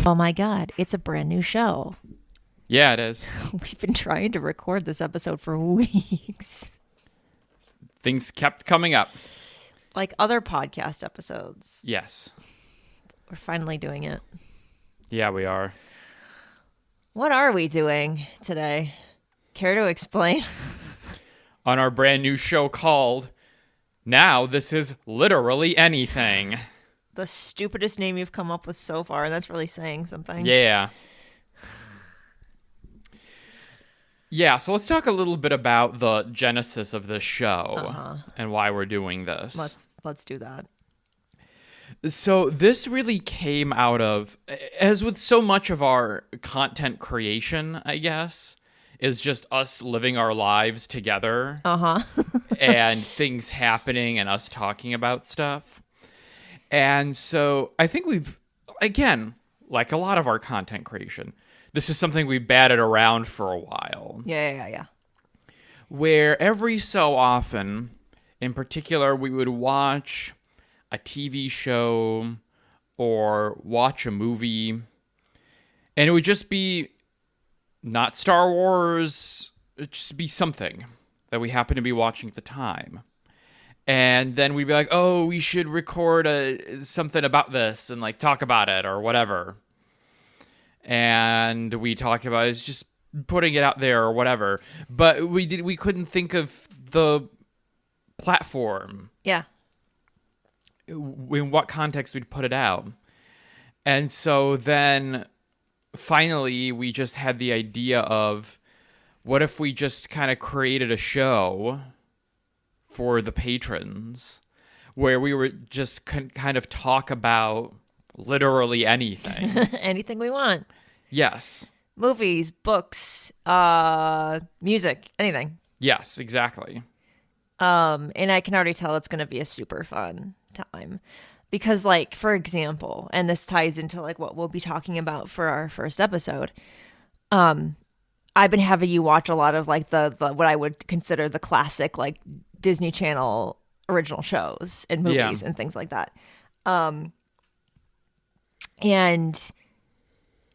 Oh my God, it's a brand new show. Yeah, it is. We've been trying to record this episode for weeks. Things kept coming up. Like other podcast episodes. Yes. We're finally doing it. Yeah, we are. What are we doing today? Care to explain? On our brand new show called Now This Is Literally Anything. The stupidest name you've come up with so far, and that's really saying something. Yeah. Yeah, so let's talk a little bit about the genesis of this show and why we're doing this. Let's do that. So this really came out of, as with so much of our content creation, I guess, is just us living our lives together. And things happening and us talking about stuff. And so I think we've, again, like a lot of our content creation, this is something we've batted around for a while. Yeah. Where every so often, in particular, we would watch a TV show or watch a movie, and it would just be not Star Wars, it'd just be something that we happen to be watching at the time. And then we'd be like, oh, we should record something about this and like talk about it or whatever. And we talked about it's just putting it out there or whatever. But we couldn't think of the platform. Yeah. In what context we'd put it out. And so then finally we just had the idea of what if we just kind of created a show for the patrons where we were just kind of talk about literally anything. Anything we want. Yes. Movies, books, music, anything. Yes, exactly. And I can already tell it's going to be a super fun time because, like, for example, and this ties into like what we'll be talking about for our first episode. I've been having you watch a lot of like the what I would consider the classic like Disney Channel original shows and movies and things like that. And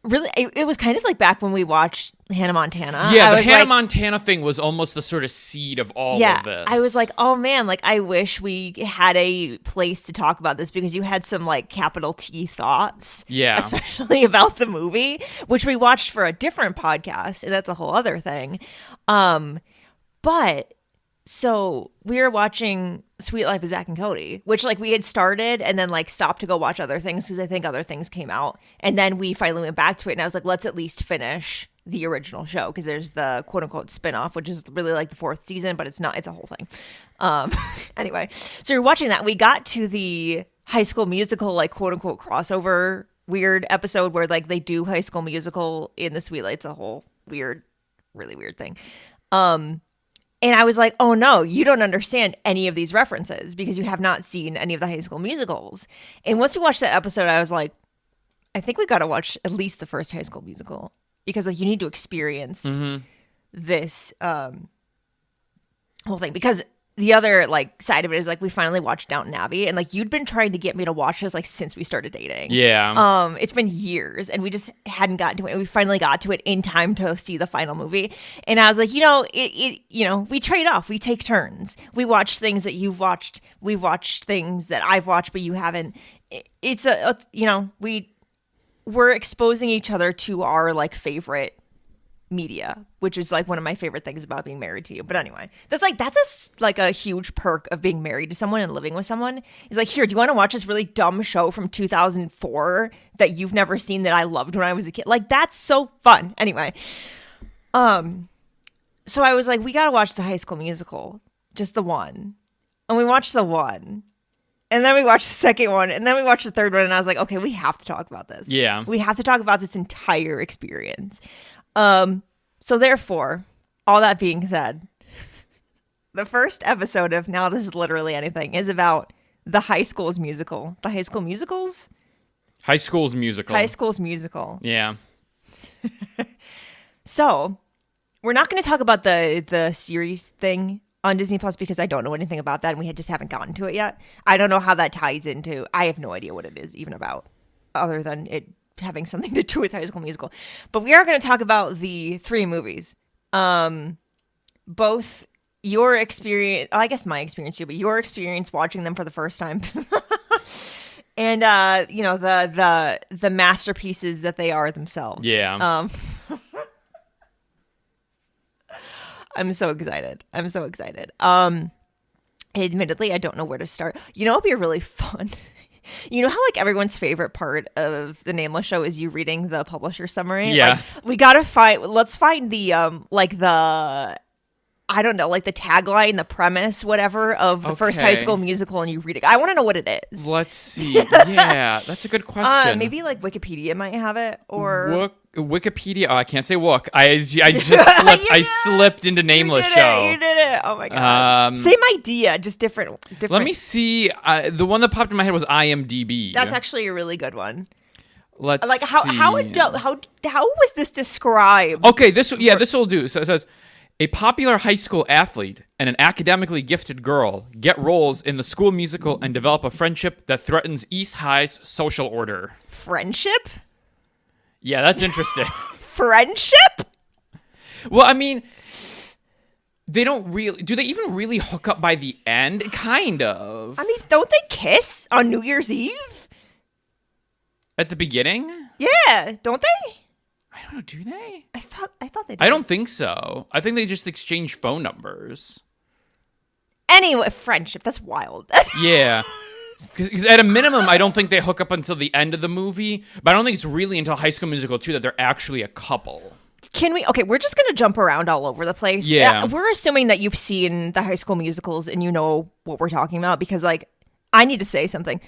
really, it was kind of like back when we watched Hannah Montana. Yeah, the Hannah Montana thing was almost the sort of seed of all of this. I was like, oh man, like I wish we had a place to talk about this because you had some like capital T thoughts. Yeah. Especially about the movie, which we watched for a different podcast, and that's a whole other thing. But so we were watching Sweet Life of Zack and Cody, which like we had started and then like stopped to go watch other things because I think other things came out. And then we finally went back to it and I was like, let's at least finish the original show because there's the quote unquote spinoff, which is really like the 4th season, but it's not, it's a whole thing. Anyway, so we're watching that. We got to the High School Musical, like quote unquote crossover weird episode where like they do High School Musical in the Sweet Life. It's a whole weird, really weird thing. And I was like, oh no, you don't understand any of these references because you have not seen any of the High School Musicals. And once we watched that episode, I was like, I think we got to watch at least the first High School Musical because like you need to experience this whole thing. Because the other like side of it is like we finally watched Downton Abbey and like you'd been trying to get me to watch this like since we started dating. Yeah. It's been years and we just hadn't gotten to it. We finally got to it in time to see the final movie. And I was like, we trade off. We take turns. We watch things that you've watched. We watch things that I've watched, but you haven't. We're exposing each other to our like favorite media, which is like one of my favorite things about being married to you. But anyway, that's a huge perk of being married to someone and living with someone. Is like, here, do you want to watch this really dumb show from 2004 that you've never seen that I loved when I was a kid? Like, that's so fun. Anyway, so I was like, we gotta watch the High School Musical, just the one. And we watched the one. And then we watched the second one, and then we watched the third one, and I was like, okay, we have to talk about this. Yeah. We have to talk about this entire experience. So therefore, all that being said, the first episode of Now This Is Literally Anything is about the High School's Musical. The High School Musicals? High School's Musical. High School's Musical. Yeah. So, we're not going to talk about the series thing on Disney Plus because I don't know anything about that and we just haven't gotten to it yet. I don't know how that ties into, I have no idea what it is even about other than it having something to do with High School Musical. But we are going to talk about the 3 movies. Both your experience, I guess my experience too, but your experience watching them for the first time. And the masterpieces that they are themselves. Yeah. I'm so excited. Admittedly, I don't know where to start. You know, it'd be really fun. You know how like everyone's favorite part of the Nameless show is you reading the publisher summary? Yeah. Like, we gotta let's find the like the, I don't know, like the tagline, the premise, whatever, of the first High School Musical, and you read it. I want to know what it is. Let's see. Yeah, that's a good question. Maybe like Wikipedia might have it, or Wikipedia. Oh, I can't say Wook. I just slipped. I slipped into Nameless show. You did it. Oh my god. Same idea, just different. Let me see. The one that popped in my head was IMDb. That's actually a really good one. Let's like see. How was this described? Okay, this will do. So it says, a popular high school athlete and an academically gifted girl get roles in the school musical and develop a friendship that threatens East High's social order. Friendship? Yeah, that's interesting. Friendship? Well, I mean, they don't really... Do they even really hook up by the end? Kind of. I mean, don't they kiss on New Year's Eve? At the beginning? Yeah, don't they? I don't know, do they? I thought they did. I don't think so. I think they just exchange phone numbers. Anyway, friendship, that's wild. Yeah. Because at a minimum, I don't think they hook up until the end of the movie. But I don't think it's really until High School Musical 2 that they're actually a couple. Okay, we're just going to jump around all over the place. Yeah. We're assuming that you've seen the High School Musicals and you know what we're talking about. Because, like, I need to say something.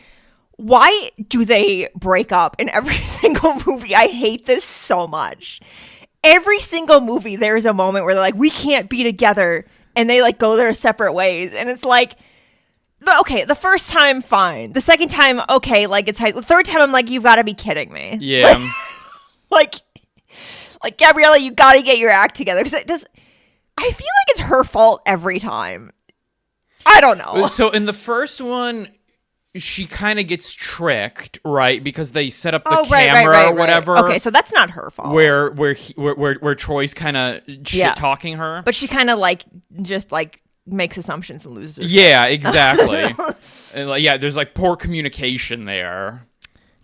Why do they break up in every single movie? I hate this so much. Every single movie, there's a moment where they're like, we can't be together. And they like go their separate ways. And it's like, okay, the first time, fine. The second time, okay, like it's the third time, I'm like, you've got to be kidding me. Yeah. Like Gabriella, you got to get your act together. Because I feel like it's her fault every time. I don't know. So in the first one, she kind of gets tricked, right? Because they set up the camera or whatever. Right. Okay, so that's not her fault. Where Troy's kind of shit talking her, but she kind of like just like makes assumptions and loses her. Yeah, exactly. And there's like poor communication there.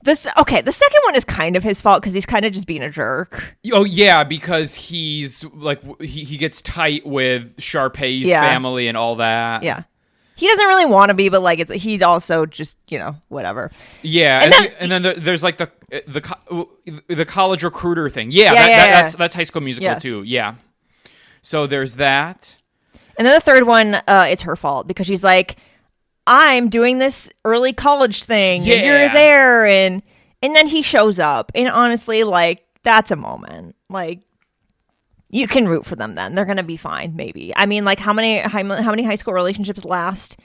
The second one is kind of his fault because he's kind of just being a jerk. Oh yeah, because he's like he gets tight with Sharpay's family and all that. Yeah. He doesn't really want to be, but like he also just, whatever. Yeah, and then there's like the college recruiter thing. Yeah, that's High School Musical too. Yeah. So there's that. And then the third one, it's her fault because she's like, I'm doing this early college thing, and you're there, and then he shows up, and honestly, like that's a moment, like. You can root for them then. They're going to be fine, maybe. I mean, like, how many high school relationships last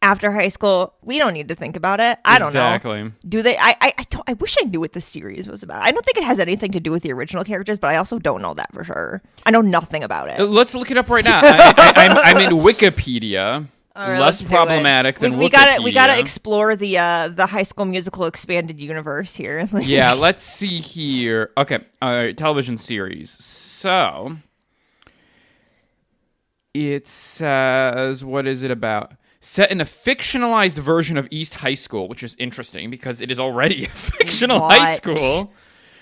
after high school? We don't need to think about it. I don't know. Exactly. Do they? I wish I knew what the series was about. I don't think it has anything to do with the original characters, but I also don't know that for sure. I know nothing about it. Let's look it up right now. I'm in Wikipedia. Right, less problematic than Wikipedia. We gotta explore the High School Musical expanded universe here. Yeah, let's see here. Okay, television series. So it says, what is it about? Set in a fictionalized version of East High School, which is interesting because it is already a fictional high school.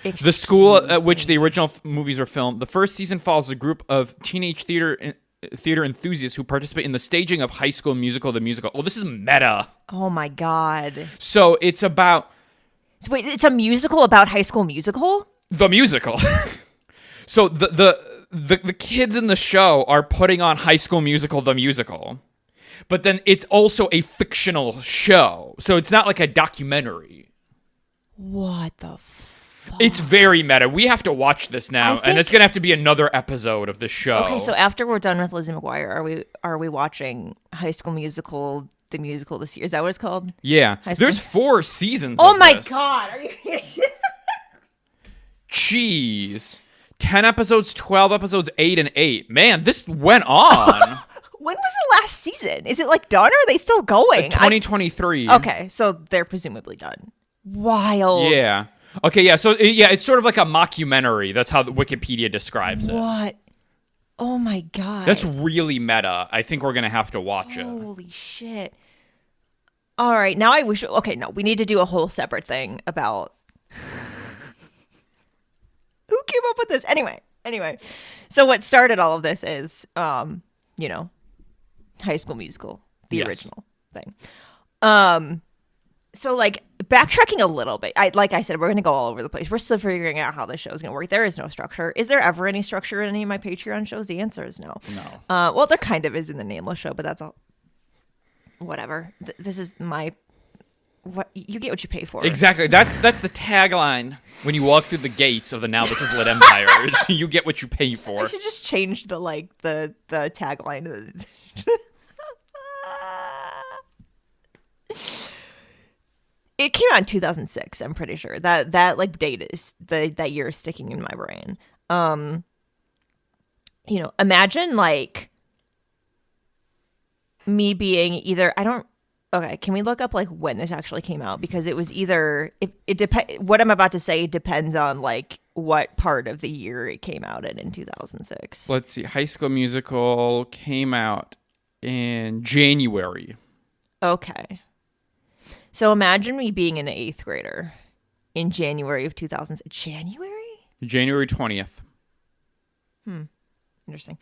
The school at which the original movies were filmed. The first season follows a group of teenage theater enthusiasts who participate in the staging of High School Musical, the musical. Oh, this is meta. Oh my god. So it's about... So wait, it's a musical about High School Musical? The musical. So the kids in the show are putting on High School Musical, the musical. But then it's also a fictional show. So it's not like a documentary. What the fuck? It's very meta. We have to watch this now, and it's gonna have to be another episode of the show. Okay, so after we're done with Lizzie McGuire, are we watching High School Musical, the musical this year? Is that what it's called? Yeah. There's 4 seasons. Oh of my this. god! Are you kidding? Jeez. 10 episodes, 12 episodes, 8 and 8. Man, this went on. When was the last season? Is it like done or are they still going? 2023. Okay, so they're presumably done. Wild. Yeah. Okay, yeah. So yeah, it's sort of like a mockumentary. That's how the Wikipedia describes it. What? Oh my god. That's really meta. I think we're gonna have to watch it. Holy shit. All right, now I wish. Okay, no, we need to do a whole separate thing about who came up with this. Anyway. So what started all of this is, High School Musical, the original thing. So like backtracking a little bit, like I said, we're gonna go all over the place. We're still figuring out how this show is gonna work. There is no structure. Is there ever any structure in any of my Patreon shows? The answer is no. No. Well, there kind of is in the Nameless show, but that's all. Whatever. This is my. What you get what you pay for. Exactly. That's the tagline when you walk through the gates of the Now This Is Lit Empire. You get what you pay for. I should just change the tagline. It came out in 2006. I'm pretty sure that like date is that year is sticking in my brain. Imagine like me being either Okay, can we look up like when this actually came out? Because it was either what I'm about to say depends on like what part of the year it came out in 2006. Let's see. High School Musical came out in January. Okay. So imagine me being an 8th grader in January of 2000. January 20th. Interesting.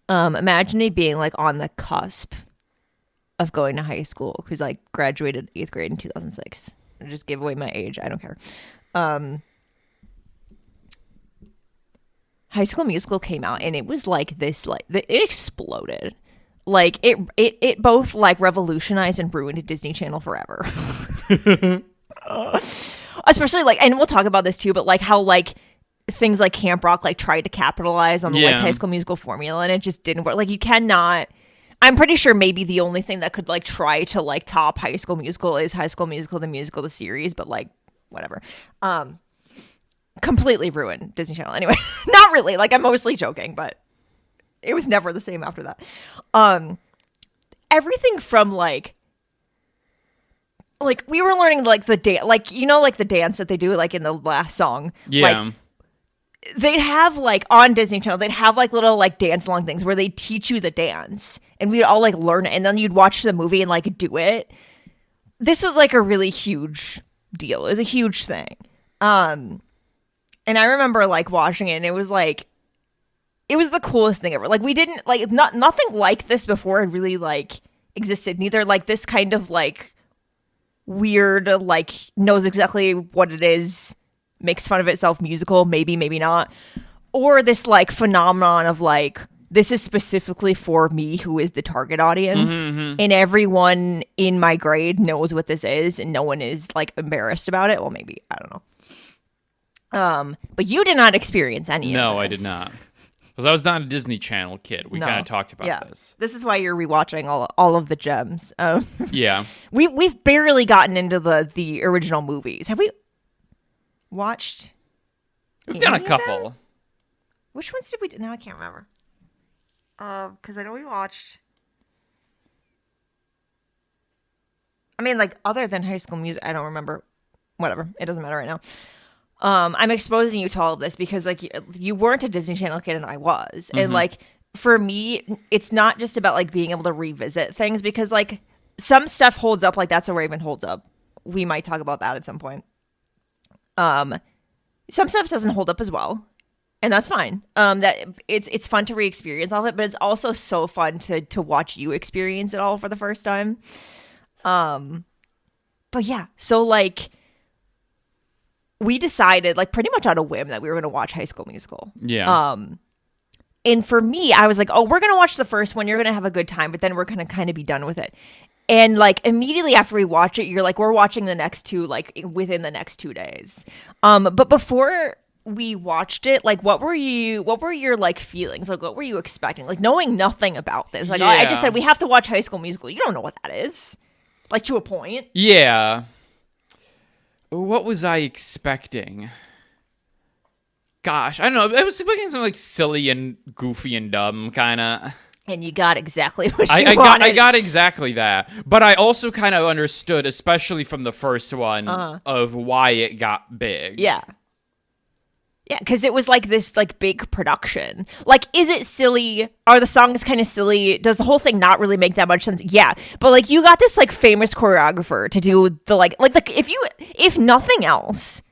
Imagine me being like on the cusp of going to high school because I graduated 8th grade in 2006. I just gave away my age. I don't care. High School Musical came out and it was like this, like it exploded. Like it both like revolutionized and ruined Disney Channel forever. Especially like, and we'll talk about this too, but like how like things like Camp Rock like tried to capitalize on the like High School Musical formula and it just didn't work. Like you cannot. I'm pretty sure maybe the only thing that could like try to like top High School Musical is High School Musical, the musical, the series, but like whatever. Completely ruined Disney Channel. Anyway, not really. Like I'm mostly joking, but it was never the same after that. Everything from like we were learning like the like the dance that they do like in the last song. Yeah. Like, they'd have like on Disney Channel, they'd have like little like dance along things where they teach you the dance and we'd all like learn it and then you'd watch the movie and like do it. This was like a really huge deal. It was a huge thing. And I remember like watching it and it was the coolest thing ever. Like we didn't like nothing like this before had really like existed. Neither like this kind of like weird like knows exactly what it is, makes fun of itself musical, maybe not, or this like phenomenon of like this is specifically for me who is the target audience and everyone in my grade knows what this is and no one is like embarrassed about it. Well, maybe, I don't know. But you did not experience any of this. No, I did not. Because I was not a Disney Channel kid. We kind of talked about this. This is why you're rewatching all of the gems. Yeah. We've barely gotten into the original movies. Have we watched? We've done a couple. Which ones did we do? No, I can't remember. Because I know we watched. I mean, like other than High School Music, I don't remember. Whatever, it doesn't matter right now. I'm exposing you to all of this because like you weren't a Disney Channel kid and I was, and like for me, it's not just about like being able to revisit things because like some stuff holds up, like That's So Raven holds up. We might talk about that at some point. Some stuff doesn't hold up as well, and that's fine. That it's fun to re-experience all of it, but it's also so fun to watch you experience it all for the first time. But yeah, so like we decided like pretty much on a whim that we were going to watch High School Musical. Yeah. And for me, I was like, oh, we're going to watch the first one. You're going to have a good time, but then we're going to kind of be done with it. And like immediately after we watch it, you're like, we're watching the next two, like within the next 2 days. But before we watched it, like what were your like feelings? Like what were you expecting? Like knowing nothing about this. Like I just said, we have to watch High School Musical. You don't know what that is. Like to a point. Yeah. What was I expecting? Gosh, I don't know. I was expecting something like silly and goofy and dumb, kind of. And you got exactly what you I wanted. got exactly that. But I also kind of understood, especially from the first one, of why it got big. Yeah. Yeah, because it was like this like big production. Like, is it silly? Are the songs kind of silly? Does the whole thing not really make that much sense? Yeah, but like you got this like famous choreographer to do the like if nothing else,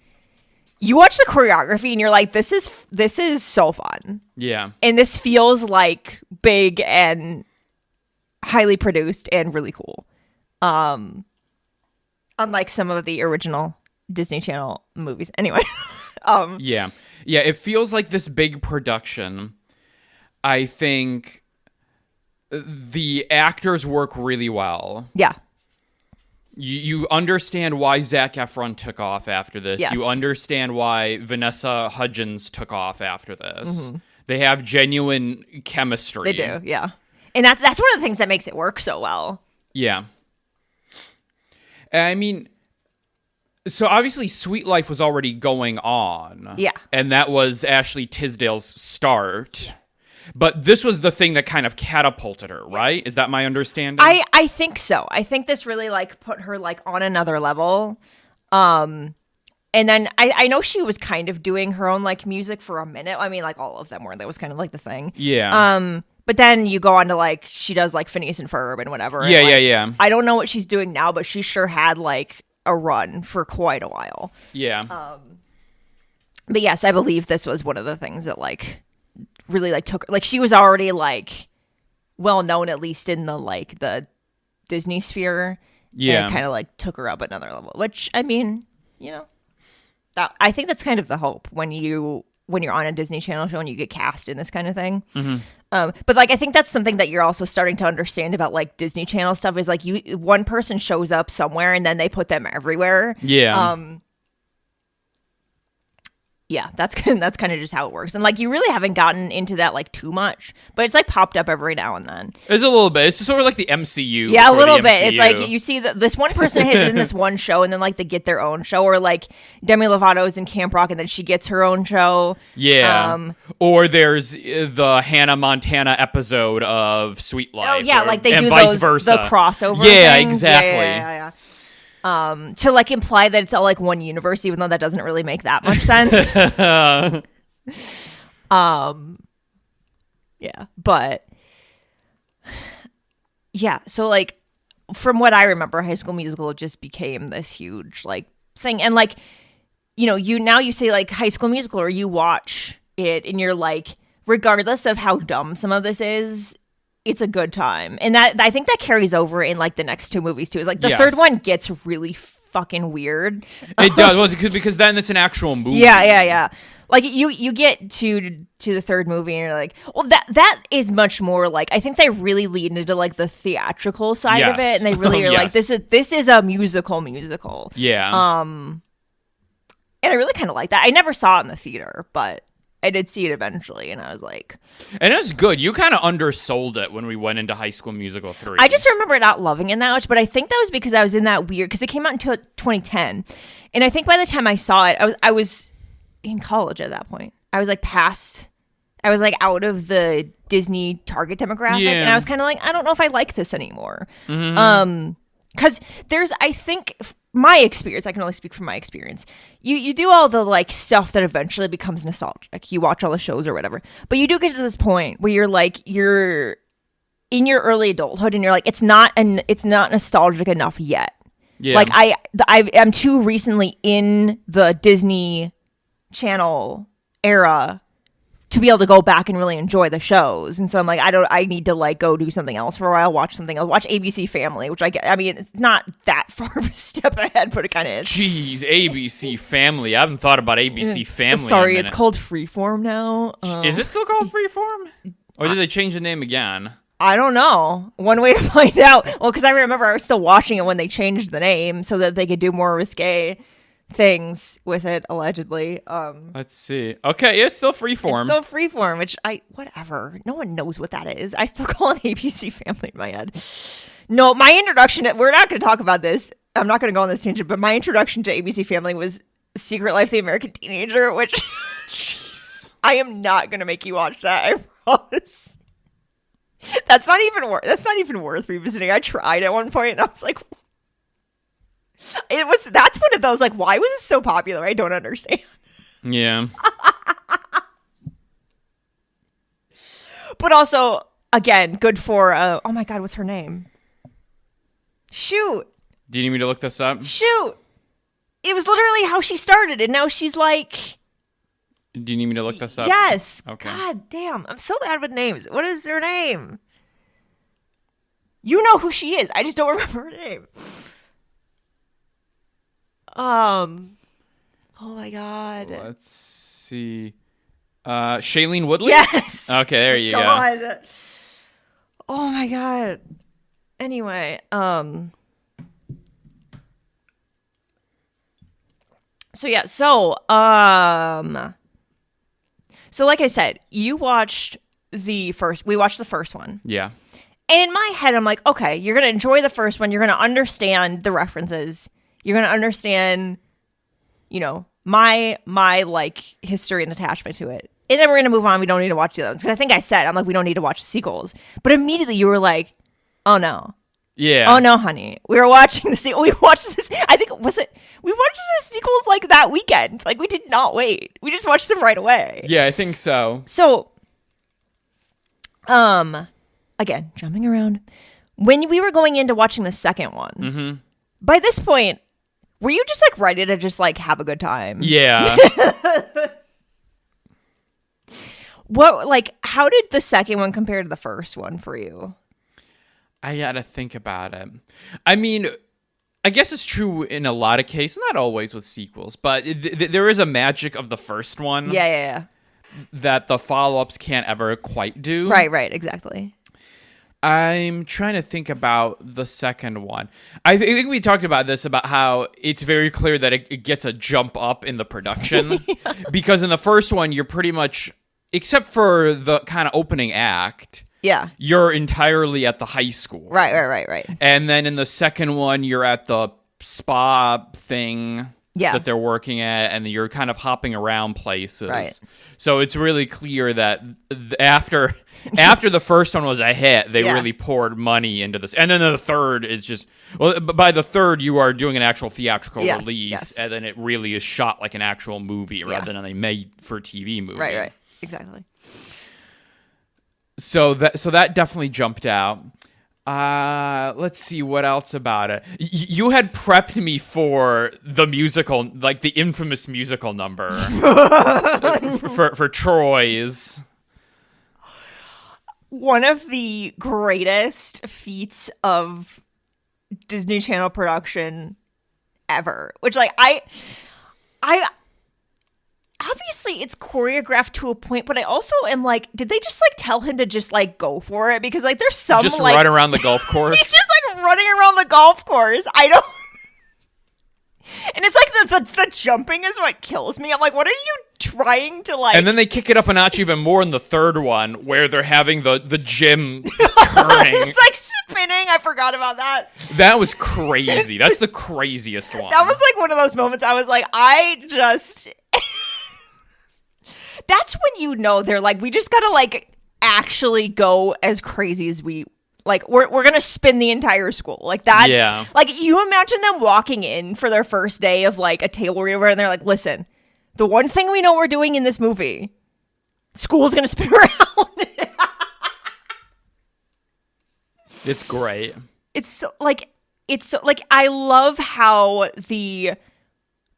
you watch the choreography and you're like, this is so fun. Yeah. And this feels like big and highly produced and really cool. Unlike some of the original Disney Channel movies. Anyway. Yeah, it feels like this big production. I think the actors work really well. Yeah. You understand why Zac Efron took off after this. Yes. You understand why Vanessa Hudgens took off after this. Mm-hmm. They have genuine chemistry. They do, yeah. And that's one of the things that makes it work so well. Yeah. I mean, so obviously Sweet Life was already going on. Yeah. And that was Ashley Tisdale's start. Yeah. But this was the thing that kind of catapulted her, right? Is that my understanding? I think so. I think this really like put her like on another level. And then I know she was kind of doing her own like music for a minute. I mean, like all of them were. That was kind of like the thing. Yeah. But then you go on to like she does like Phineas and Ferb and whatever. Yeah, and, yeah. I don't know what she's doing now, but she sure had like a run for quite a while. Yeah. But yes, I believe this was one of the things that like really like took like she was already like well known at least in the like the Disney sphere. Yeah. And kind of like took her up another level, which I mean, you know, I think that's kind of the hope when you're on a Disney Channel show and you get cast in this kind of thing. Mm-hmm. But like I think that's something that you're also starting to understand about like Disney Channel stuff is like one person shows up somewhere and then they put them everywhere. Yeah. Yeah, that's kind of just how it works. And like you really haven't gotten into that like too much, but it's like popped up every now and then. It's a little bit. It's sort of like the MCU. Yeah, a little bit. It's like you see that this one person is in this one show and then like they get their own show, or like Demi Lovato's in Camp Rock and then she gets her own show. Yeah. Or there's the Hannah Montana episode of Sweet Life. Oh yeah, like they do vice versa. The crossover. Yeah, things. exactly. Yeah. To like imply that it's all like one universe, even though that doesn't really make that much sense. Yeah, but yeah, so like from what I remember, High School Musical just became this huge like thing, and like you say like High School Musical, or you watch it and you're like, regardless of how dumb some of this is, it's a good time. And that I think that carries over in like the next two movies too. Is like the third one gets really fucking weird. It does, well, because then it's an actual movie. Yeah. Like you get to the third movie and you're like, well, that is much more like, I think they really lean into like the theatrical side of it, and they really are like, this is a musical. Yeah. And I really kind of like that. I never saw it in the theater, but I did see it eventually, and I was like... And it's good. You kind of undersold it when we went into High School Musical 3. I just remember not loving it that much, but I think that was because I was in that weird... Because it came out in 2010, and I think by the time I saw it, I was in college at that point. I was like past... I was like out of the Disney target demographic, and I was kind of like, I don't know if I like this anymore. Mm-hmm. Because there's, I think... my experience, I can only speak from my experience. You do all the like stuff that eventually becomes nostalgic. You watch all the shows or whatever, but you do get to this point where you're in your early adulthood and you're like, it's not nostalgic enough yet. Yeah. Like I'm too recently in the Disney Channel era to be able to go back and really enjoy the shows. And so I'm like, I need to like go do something else for a while, watch something else, watch ABC Family, which I mean, it's not that far of a step ahead, but it kind of is. Jeez, ABC Family. I haven't thought about ABC Family. Sorry, it's called Freeform now. Is it still called Freeform? Or did they change the name again? I don't know. One way to find out. Well, because I remember I was still watching it when they changed the name so that they could do more risque things with it, allegedly. Let's see. Okay, it's still Freeform. It's still Freeform, which whatever. No one knows what that is. I still call it ABC Family in my head. No, my introduction, we're not going to talk about this. I'm not going to go on this tangent, but my introduction to ABC Family was Secret Life of the American Teenager, which I am not going to make you watch that. I promise. That's not even worth revisiting. I tried at one point and I was like, that's one of those, like, why was this so popular? I don't understand. Yeah. But also, again, good for, oh my God, what's her name? Shoot. Do you need me to look this up? Shoot. It was literally how she started, and now she's like... Do you need me to look this up? Yes. Okay. God damn. I'm so bad with names. What is her name? You know who she is. I just don't remember her name. Oh my God. Let's see. Shailene Woodley? Yes. Okay, there you go. Oh my God. Anyway, so yeah, so like I said, we watched the first one. Yeah. And in my head, I'm like, okay, you're going to enjoy the first one. You're going to understand the references. You're going to understand, you know, my like history and attachment to it. And then we're going to move on. We don't need to watch the other ones. Because I think I said, I'm like, we don't need to watch the sequels. But immediately you were like, oh no. Yeah. Oh no, honey. We were watching the sequel. We watched this. I think, we watched the sequels like that weekend. Like, we did not wait. We just watched them right away. Yeah, I think so. So, again, jumping around. When we were going into watching the second one, by this point, were you just like ready to just like have a good time? Yeah. How did the second one compare to the first one for you? I gotta think about it. I mean, I guess it's true in a lot of cases, not always with sequels, but there is a magic of the first one. Yeah. That the follow-ups can't ever quite do. Right, exactly. I'm trying to think about the second one. I think we talked about this, about how it's very clear that it gets a jump up in the production. Yeah. Because in the first one, you're pretty much, except for the kind of opening act, yeah, you're entirely at the high school. Right. And then in the second one, you're at the spa thing. Yeah. That they're working at, and you're kind of hopping around places. Right. So it's really clear that after the first one was a hit, they really poured money into this. And then the third is just, well, by the third, you are doing an actual theatrical release, and then it really is shot like an actual movie rather than a made-for-TV movie. Right, exactly. So that definitely jumped out. Let's see what else about it. You had prepped me for the musical, like the infamous musical number for Troy's. One of the greatest feats of Disney Channel production ever, which like I obviously it's choreographed to a point, but I also am like, did they just like tell him to just like go for it? Because like there's some just like run around the golf course. He's just like running around the golf course. I don't. And it's like the jumping is what kills me. I'm like, what are you trying to like? And then they kick it up a notch even more in the third one, where they're having the gym turning. It's like spinning. I forgot about that. That was crazy. That's the craziest one. That was like one of those moments I was like, that's when you know they're like, we just gotta like actually go as crazy as we like. We're gonna spin the entire school. Like that's like, you imagine them walking in for their first day of like a table reader, and they're like, listen, the one thing we know we're doing in this movie, school's gonna spin around. It's great. It's so like I love how the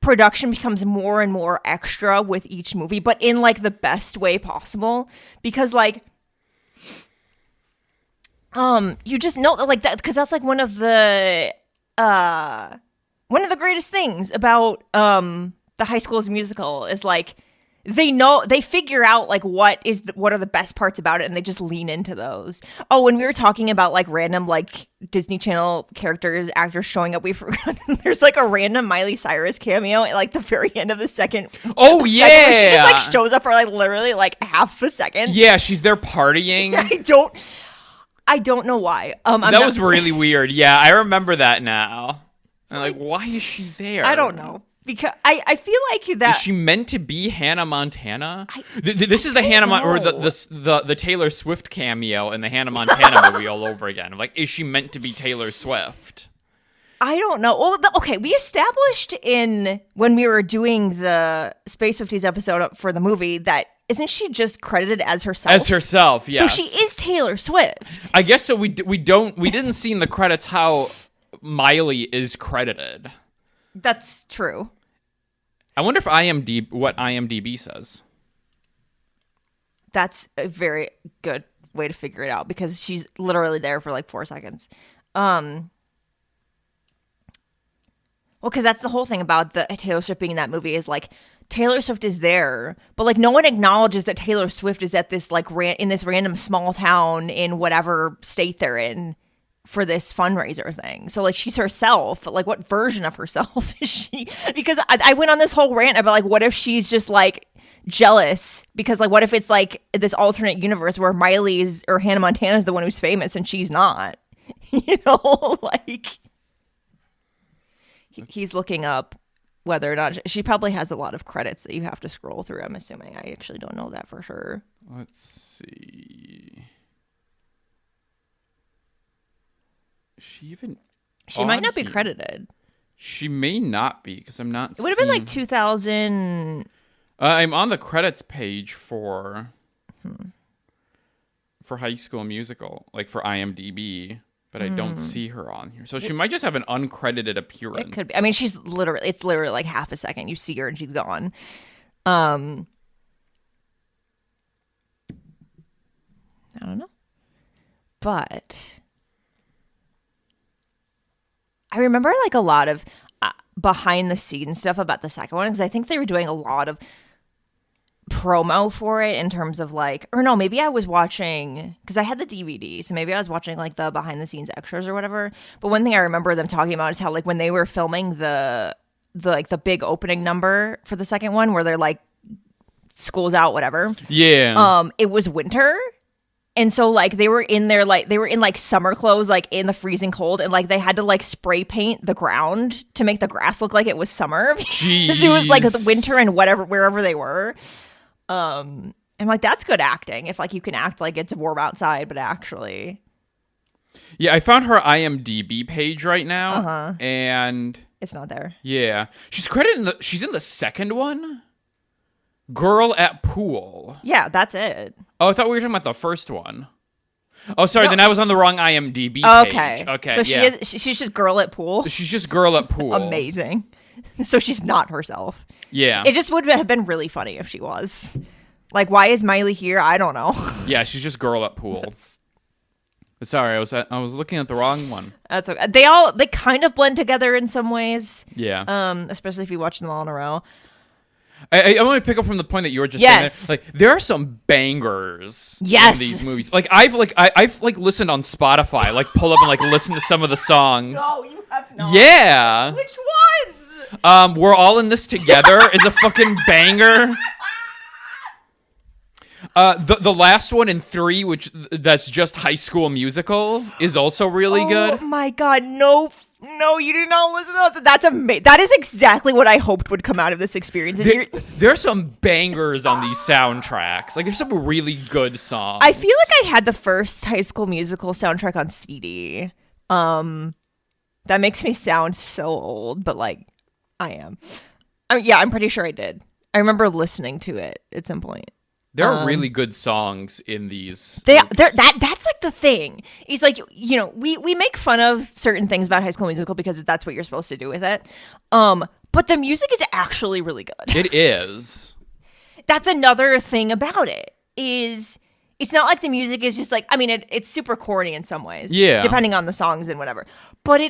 production becomes more and more extra with each movie, but in like the best way possible, because like you just know like that, because that's like one of the greatest things about the High School's Musical is like they figure out like what are the best parts about it, and they just lean into those. Oh, when we were talking about like random like Disney Channel characters, actors showing up, we forgot there's like a random Miley Cyrus cameo at like the very end of the second. Oh yeah, second, she just like shows up for like literally like half a second. Yeah, she's there partying. I don't know why. That was really weird. Yeah, I remember that now. I'm like, why is she there? I don't know. Because I feel like that. Is she meant to be Hannah Montana? This is the or the Taylor Swift cameo in the Hannah Montana movie all over again. Like, is she meant to be Taylor Swift? I don't know. Well, okay, we established when we were doing the Space 50s episode for the movie that isn't she just credited as herself? As herself, yes. So she is Taylor Swift. I guess so. We didn't see in the credits how Miley is credited. That's true. I wonder if what IMDb says. That's a very good way to figure it out because she's literally there for like 4 seconds. Well, because that's the whole thing about the Taylor Swift being in that movie is like Taylor Swift is there, but like no one acknowledges that Taylor Swift is at this like in this random small town in whatever state they're in for this fundraiser thing. So like she's herself, but like what version of herself is she? Because I went on this whole rant about like what if she's just like jealous because like what if it's like this alternate universe where Miley's or Hannah Montana's the one who's famous and she's not. You know, like he's looking up whether or not she probably has a lot of credits that you have to scroll through. I'm assuming. I actually don't know that for sure. Let's see. She might not be credited. She may not be because I'm not. It would have been like 2000. I'm on the credits page for High School Musical, like for IMDb, but I don't see her on here. So she might just have an uncredited appearance. It could be. I mean, it's literally like half a second. You see her and she's gone. I don't know, but I remember like a lot of behind the scenes stuff about the second one because I think they were doing a lot of promo for it in terms of like, or no, maybe I was watching because I had the DVD, so maybe I was watching like the behind the scenes extras or whatever. But one thing I remember them talking about is how like when they were filming the big opening number for the second one where they're like school's out, whatever. Yeah. It was winter. And so, like, they were in summer clothes, like, in the freezing cold. And, like, they had to, like, spray paint the ground to make the grass look like it was summer. Because it was, like, the winter and wherever they were. I'm like, that's good acting. If, like, you can act like it's warm outside, but actually. Yeah, I found her IMDb page right now. And it's not there. Yeah. She's credited she's in the second one? Girl at Pool. Yeah, that's it. Oh, I thought we were talking about the first one. Oh, sorry. No, then I was on the wrong IMDb page. Okay. So she's just Girl at Pool. She's just Girl at Pool. Amazing. So she's not herself. Yeah. It just would have been really funny if she was. Like, why is Miley here? I don't know. Yeah, she's just Girl at Pool. Sorry, I was looking at the wrong one. That's okay. They kind of blend together in some ways. Yeah. Especially if you watch them all in a row. I want to pick up from the point that you were just saying. Like, there are some bangers in these movies. Like I've listened on Spotify, like pull up and like listen to some of the songs. No, you have not. Yeah. Which ones? We're All in This Together is a fucking banger. The last one in 3, which that's just High School Musical, is also really good. Oh my god, no, you do not listen to that. That's amazing. That is exactly what I hoped would come out of this experience. There's some bangers on these soundtracks. Like, there's some really good songs. I feel like I had the first High School Musical soundtrack on CD. That makes me sound so old, but like, I am. I'm pretty sure I did. I remember listening to it at some point. There are really good songs in these. That's like the thing. It's like, you know, we make fun of certain things about High School Musical because that's what you're supposed to do with it. But the music is actually really good. It is. That's another thing about it is it's not like the music is just like, I mean, it's super corny in some ways. Yeah. Depending on the songs and whatever. But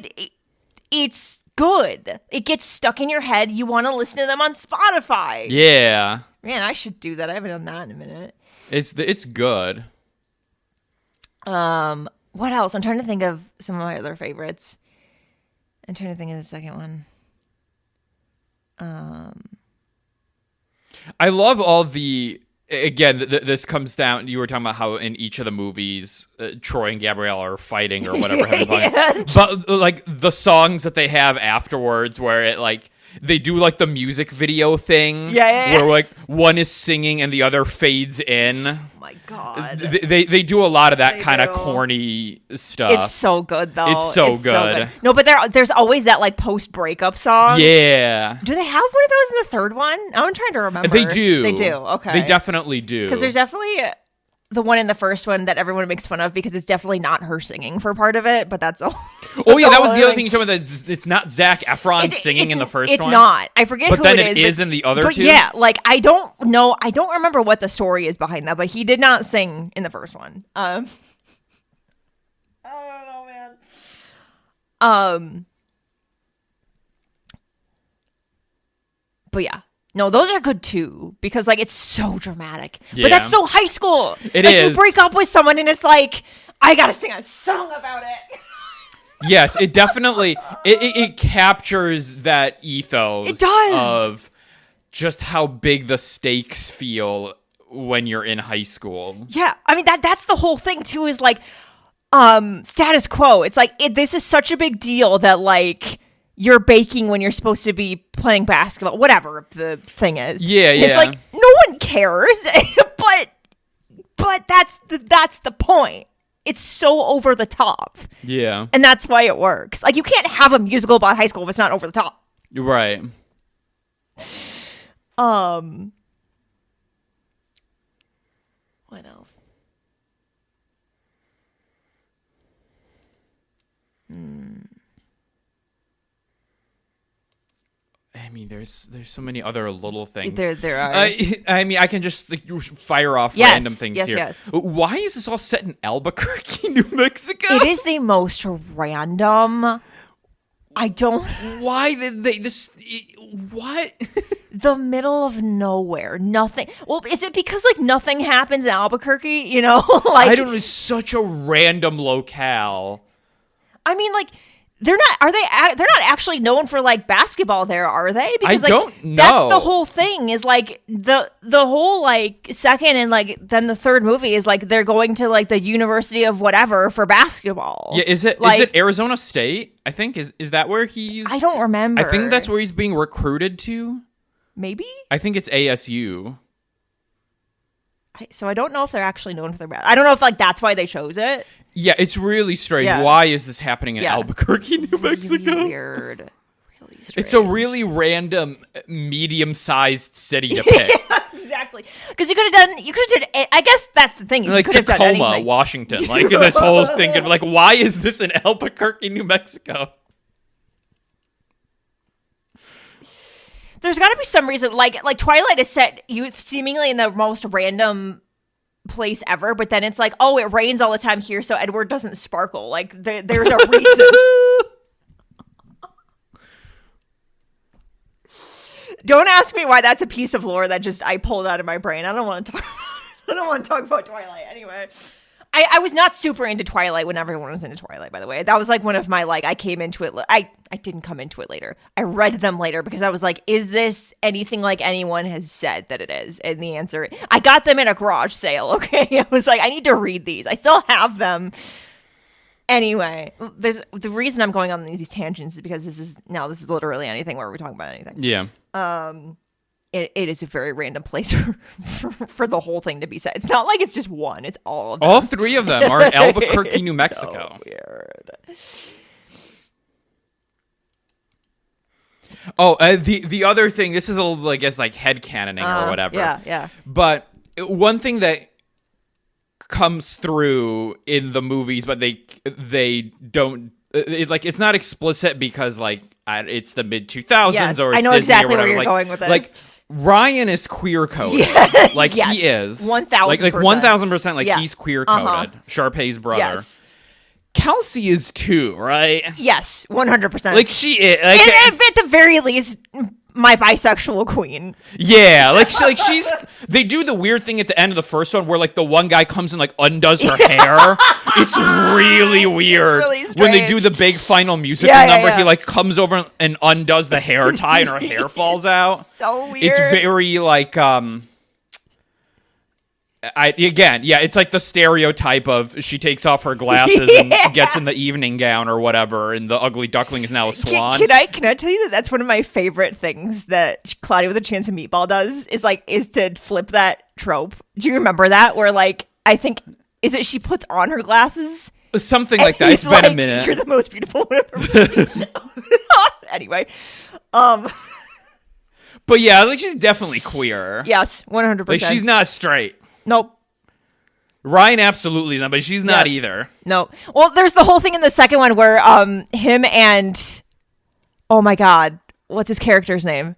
it's good. It gets stuck in your head. You want to listen to them on Spotify. Yeah. Man, I should do that. I haven't done that in a minute. It's good. What else? I'm trying to think of some of my other favorites. I'm trying to think of the second one. I love all the. Again, this comes down. You were talking about how in each of the movies, Troy and Gabrielle are fighting or whatever. Yeah. But like the songs that they have afterwards, where it like they do like the music video thing. Yeah. Where like one is singing and the other fades in. Oh my God. They do a lot of that kind of corny stuff. It's so good though. It's so good. No, but there's always that like post breakup song. Yeah. Do they have one of those in the third one? I'm trying to remember. They do. They do. Okay. They definitely do. Because there's definitely the one in the first one that everyone makes fun of because it's definitely not her singing for part of it, but that's all. Oh yeah, that was the other thing you told me, that it's not Zac Efron singing in the first one. It's not. I forget but who then it is in the other two. Yeah, like I don't know. I don't remember what the story is behind that, but he did not sing in the first one. I don't know, man. But yeah. No, those are good too because like it's so dramatic. Yeah. But that's so high school. It like, is. You break up with someone and it's like I gotta sing a song about it. Yes, it definitely it captures that ethos. It does. Of just how big the stakes feel when you're in high school. Yeah, I mean that's the whole thing too. Is like status quo. It's like this is such a big deal that like. You're baking when you're supposed to be playing basketball, whatever the thing is. Yeah. It's like no one cares, but that's the point. It's so over the top. Yeah. And that's why it works. Like you can't have a musical about high school if it's not over the top. You're right. What else? I mean, there's so many other little things. There are. I mean, I can just like, fire off random things here. Yes. Why is this all set in Albuquerque, New Mexico? It is the most random. I don't. Why did they what? The middle of nowhere. Nothing. Well, is it because like nothing happens in Albuquerque? You know, like I don't know. It's such a random locale. I mean, like. They're not actually known for like basketball there, are they? Because I don't know. That's the whole thing is like the whole like second and like then the third movie is like they're going to like the University of whatever for basketball. Yeah, is it Arizona State? I think is that where he's I don't remember. I think that's where he's being recruited to. Maybe? I think it's ASU. So I don't know if they're actually known for their basketball. I don't know if like that's why they chose it. Yeah, it's really strange. Yeah. Why is this happening in Albuquerque, New Mexico? Really weird. Really strange. It's a really random, medium-sized city to pick. Yeah, exactly. Because you could have done. I guess that's the thing. You like could have done Tacoma, anything. Washington. Like this whole thing. Like, why is this in Albuquerque, New Mexico? There's got to be some reason. Like Twilight is set seemingly in the most random place ever, but then it's like, oh, it rains all the time here, so Edward doesn't sparkle. Like there's a reason. Don't ask me why that's a piece of lore that just I pulled out of my brain. I don't want to talk about it. I don't want to talk about Twilight anyway. I was not super into Twilight when everyone was into Twilight, by the way. That was like one of my like I came into it I didn't come into it later. I read them later because I was like, is this anything like anyone has said that it is? And the answer, I got them at a garage sale, okay? I was like, I need to read these. I still have them. Anyway, the reason I'm going on these tangents is because this is literally anything where we're talking about anything. Yeah. It is a very random place for the whole thing to be set. It's not like it's just one. It's all of them. All three of them are in Albuquerque, New Mexico. So weird. Oh, the other thing, this is a little, I guess, like headcanoning or whatever. Yeah. But one thing that comes through in the movies, but they don't, it's not explicit because, like, it's the mid-2000s yes, or it's I know Disney exactly or whatever. Where you're going with this. Like, Ryan is queer coded. Yeah. Like yes. he is. 1,000%. Like 1,000%. Like yeah. he's queer coded. Uh-huh. Sharpay's brother. Yes. Kelsey is too, right? Yes, 100%. Like she is. Like, and at the very least, my bisexual queen. Yeah, like she's. They do the weird thing at the end of the first one where like the one guy comes and like undoes her hair. It's really weird. It's really when they do the big final musical number. He like comes over and undoes the hair tie and her hair falls out. So weird. It's very like it's like the stereotype of she takes off her glasses and gets in the evening gown or whatever, and the ugly duckling is now a swan. Can I tell you that that's one of my favorite things that Cloudy with a Chance of Meatball does is to flip that trope. Do you remember that? Where like I think she puts on her glasses. Something like that. It's been a minute. You're the most beautiful one ever. Anyway, but yeah, like she's definitely queer. Yes, 100%. Like she's not straight. Nope. Ryan absolutely not, but she's not either. No. Well, there's the whole thing in the second one where him and oh my god, what's his character's name?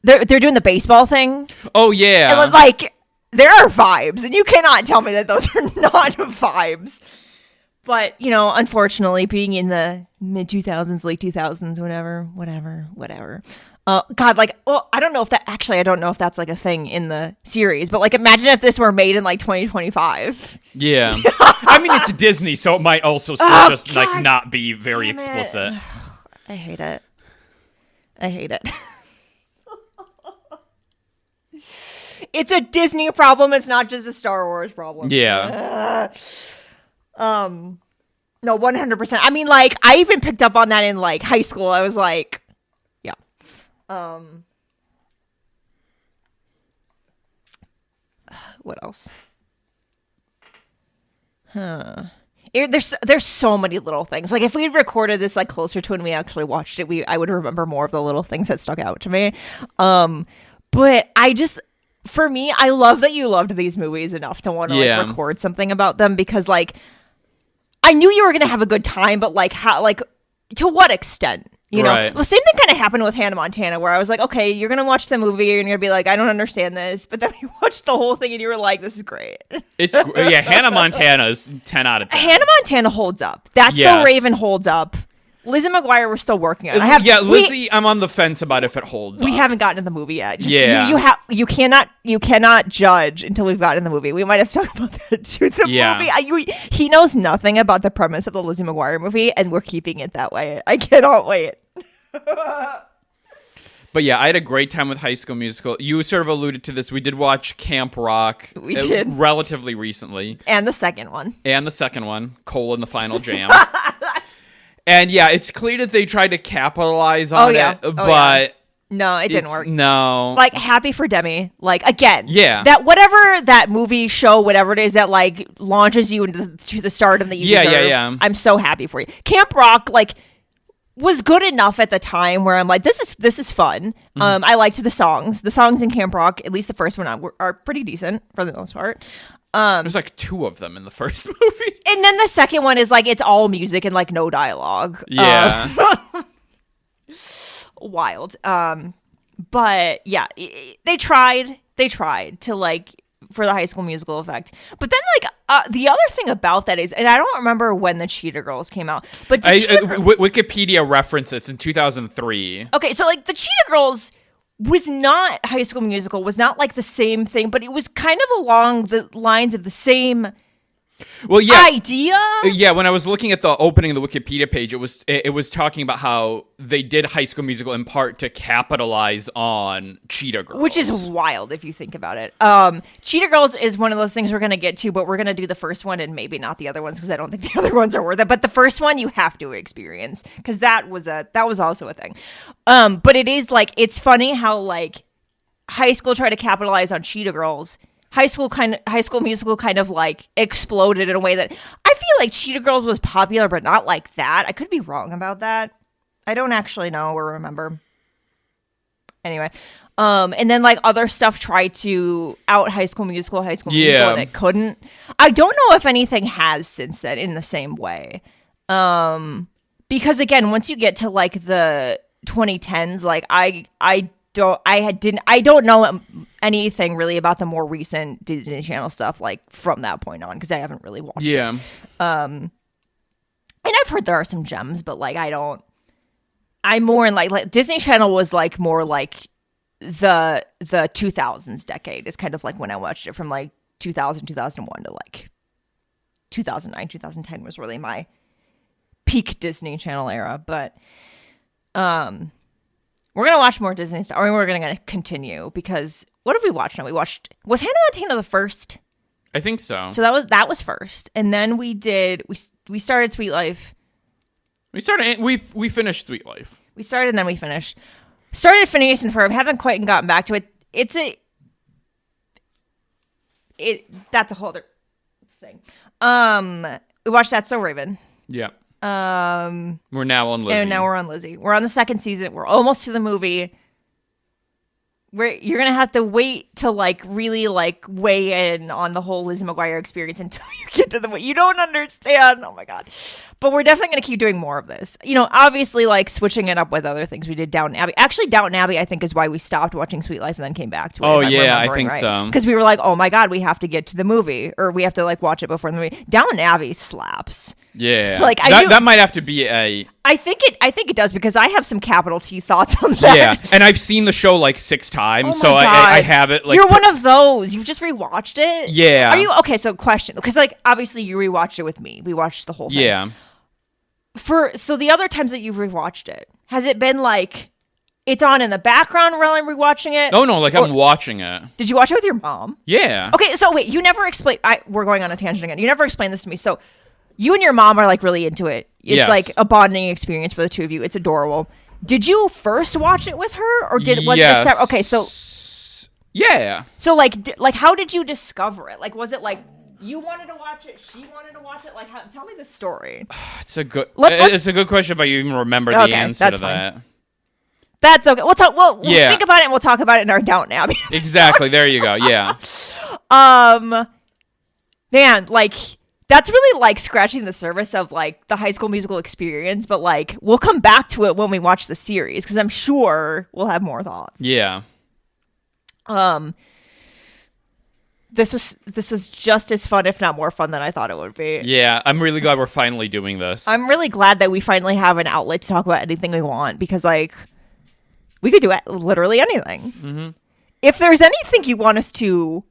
They're doing the baseball thing. Oh yeah. And like there are vibes, and you cannot tell me that those are not vibes. But, you know, unfortunately, being in the mid-2000s, late 2000s, whatever. God, like, I don't know if that's like a thing in the series, but like, imagine if this were made in like 2025. Yeah. I mean, it's Disney, so it might also still like not be very explicit. I hate it. It's a Disney problem. It's not just a Star Wars problem. Yeah. No, 100%. I mean, like, I even picked up on that in like high school. I was like, yeah. What else? There's so many little things. Like, if we had recorded this like closer to when we actually watched it, I would remember more of the little things that stuck out to me. But for me, I love that you loved these movies enough to want to like record something about them, because like I knew you were going to have a good time, but like how, like to what extent, you know? The same thing kind of happened with Hannah Montana, where I was like, okay, you're going to watch the movie and you're going to be like, I don't understand this. But then you watched the whole thing and you were like, this is great. Hannah Montana is 10 out of 10. Hannah Montana holds up. That's So Raven holds up. Lizzie McGuire, we're still working on it. Lizzie, I'm on the fence about if it holds up. We haven't gotten to the movie yet. You cannot judge until we've gotten in the movie. We might have to talk about that too. Movie. He knows nothing about the premise of the Lizzie McGuire movie, and we're keeping it that way. I cannot wait. But yeah, I had a great time with High School Musical. You sort of alluded to this. We did watch Camp Rock. We did. Relatively recently. And the second one. Cole in the Final Jam. And yeah, it's clear that they tried to capitalize on it, but no, it didn't work. No. Like, happy for Demi. Like, again, that whatever that movie, show, whatever it is that like launches you into the stardom that you deserve. Yeah. I'm so happy for you. Camp Rock, like, was good enough at the time where I'm like, this is fun. I liked the songs. The songs in Camp Rock, at least the first one, are pretty decent for the most part. There's like 2 of them in the first movie. And then the second one is like, it's all music and like no dialogue. Yeah. Wild. But yeah, they tried to like, for the High School Musical effect. But then like, the other thing about that is, and I don't remember when the Cheetah Girls came out, but Wikipedia references in 2003. Okay, so like the Cheetah Girls was not High School Musical, was not like the same thing, but it was kind of along the lines of the same idea. Yeah, when I was looking at the opening of the Wikipedia page, it was talking about how they did High School Musical in part to capitalize on Cheetah Girls, which is wild if you think about it. Cheetah Girls is one of those things we're going to get to, but we're going to do the first one and maybe not the other ones, because I don't think the other ones are worth it. But the first one you have to experience, because that was also a thing. But it is like, it's funny how like high school tried to capitalize on Cheetah Girls. High School Musical kind of like exploded in a way that I feel like Cheetah Girls was popular, but not like that. I could be wrong about that. I don't actually know or remember. Anyway, and then like other stuff tried to out High School Musical, and it couldn't. I don't know if anything has since then in the same way. Because again, once you get to like the 2010s, like I don't know anything really about the more recent Disney Channel stuff like from that point on, because I haven't really watched it. And I've heard there are some gems, but like I'm more in like Disney Channel was like more like the 2000s decade is kind of like when I watched it, from like 2000, 2001 to like 2009, 2010 was really my peak Disney Channel era. But we're going to watch more Disney stuff. Or we're going to continue, because what have we watched now? Was Hannah Montana the first? I think so. So that was first, and then we started Sweet Life. We finished Sweet Life. We started and then we finished. Started Phineas and Ferb. Haven't quite gotten back to it. That's a whole other thing. We watched That's So Raven. Yeah. We're now on Lizzie. And now we're on Lizzie. We're on the second season. We're almost to the movie. You're gonna have to wait to really weigh in on the whole Lizzie McGuire experience until you get to the movie. You don't understand. Oh my god! But we're definitely gonna keep doing more of this. Obviously switching it up with other things. We did Downton Abbey. Actually, Downton Abbey I think is why we stopped watching Sweet Life and then came back to it. Oh yeah, I think so. Because we were like, oh my god, we have to get to the movie, or we have to watch it before the movie. Downton Abbey slaps. Yeah, that might have to be a. I think it does because I have some capital T thoughts on that. Yeah, and I've seen the show 6 times, so I have it. You're one of those. You've just rewatched it. Yeah. Are you okay? So question, because obviously you rewatched it with me. We watched the whole thing. Yeah. So the other times that you've rewatched it, has it been it's on in the background while I'm rewatching it? Oh no, I'm watching it. Did you watch it with your mom? Yeah. Okay, so wait, you never explained. We're going on a tangent again. You never explained this to me. So. You and your mom are really into it. It's yes. A bonding experience for the two of you. It's adorable. Did you first watch it with her, or was yes. this okay? So yeah. So how did you discover it? Was it you wanted to watch it, she wanted to watch it? Tell me the story. It's a good question if I even remember the answer to that. That's okay. We'll talk. We'll think about it and we'll talk about it in our Downton Abbey. Exactly. There you go. Yeah. Man, that's really scratching the surface of the High School Musical experience, but we'll come back to it when we watch the series because I'm sure we'll have more thoughts. Yeah. This was just as fun, if not more fun, than I thought it would be. Yeah, I'm really glad we're finally doing this. I'm really glad that we finally have an outlet to talk about anything we want because we could do literally anything. Mm-hmm. If there's anything you want us to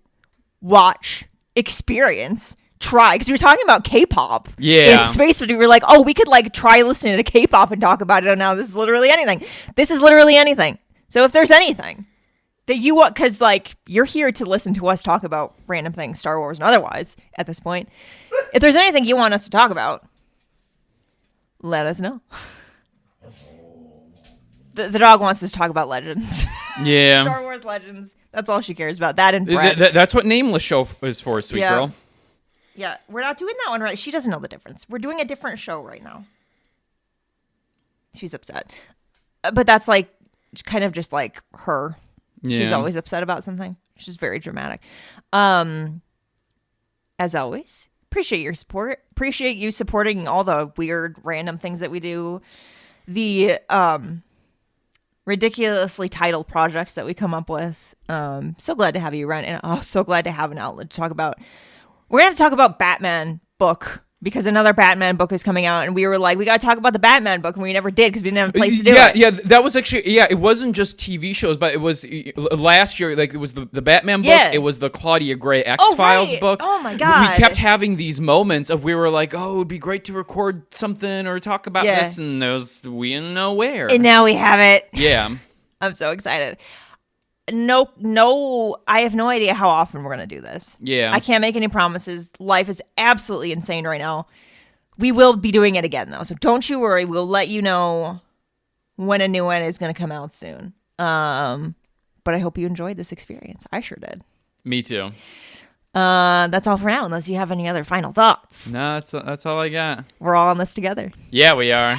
watch, experience, try, because we were talking about K-pop in space, we were like, oh, we could try listening to K-pop and talk about it, and now this is literally anything. So if there's anything that you want, because you're here to listen to us talk about random things, Star Wars and otherwise at this point, if there's anything you want us to talk about, let us know. The dog wants us to talk about Legends. Yeah. Star Wars Legends. That's all she cares about. That and bread. That's what Nameless show is for, sweet girl. Yeah, we're not doing that one right. She doesn't know the difference. We're doing a different show right now. She's upset. But that's kind of just her. Yeah. She's always upset about something. She's very dramatic. As always, appreciate your support. Appreciate you supporting all the weird, random things that we do. The ridiculously titled projects that we come up with. So glad to have you run. And so glad to have an outlet to talk about. We're going to have to talk about Batman book because another Batman book is coming out. And we were like, we got to talk about the Batman book. And we never did because we didn't have a place to do it. Yeah, that was actually, it wasn't just TV shows, but it was last year, it was the Batman book. Yeah. It was the Claudia Gray X-Files book. Oh, my God. We kept having these moments of we were like, oh, it would be great to record something or talk about this. And we didn't know where. And now we have it. Yeah. I'm so excited. No, I have no idea how often we're going to do this. Yeah. I can't make any promises. Life is absolutely insane right now. We will be doing it again, though. So don't you worry. We'll let you know when a new one is going to come out soon. But I hope you enjoyed this experience. I sure did. Me too. That's all for now, unless you have any other final thoughts. No, that's all I got. We're all on this together. Yeah, we are.